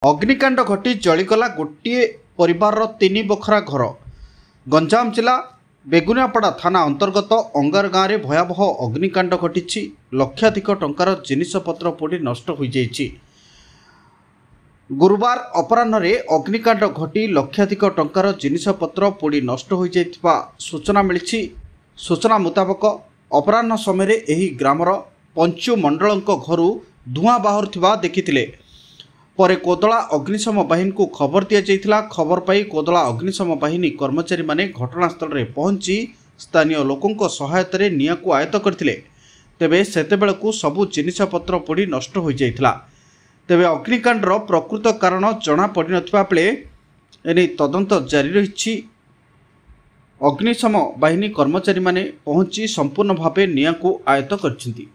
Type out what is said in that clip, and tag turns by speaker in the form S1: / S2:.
S1: अग्निकांड घटी जलीगला गोटे परिवार तीन बखरा घर। गंजाम जिला बेगुनियापड़ा थाना अंतर्गत अंगार गाँव में भयावह अग्निकांड घटी लक्षाधिक टंकार जिनिसपत्र पोड़ी नष्ट हो जाइछि। गुरुवार अपराह्न अग्निकांड घटी लक्षाधिक टंकार जिनिसपत्र पोड़ी नष्ट हो जाइथिबा सूचना मिली। सूचना मुताबक अपराह्न समय एही ग्रामर पंचु मंडलंक घरु धुआं बाहुरुथिबा देखिथिले। परे कोदला अग्निशम बाहिनी को खबर दिया जाइथिला। खबर पाई कोदला अग्निशम बाहिनी कर्मचारी माने घटनास्थल रे पहुंची स्थानीय लोकों सहायता रे निया को आयत्त करथिले। तेबे सेतेबेलकु सबु जिनिसपत्र पोड़ी नष्ट हो जाइथिला। तेबे अग्निकांडर प्रकृत कारण जना पड़ी नथिबा बेले एने तदंत जारी रहिछि। अग्निशम बाहिनी कर्मचारी माने पहुंची संपूर्ण भावे निया को आयत्त करछिंती।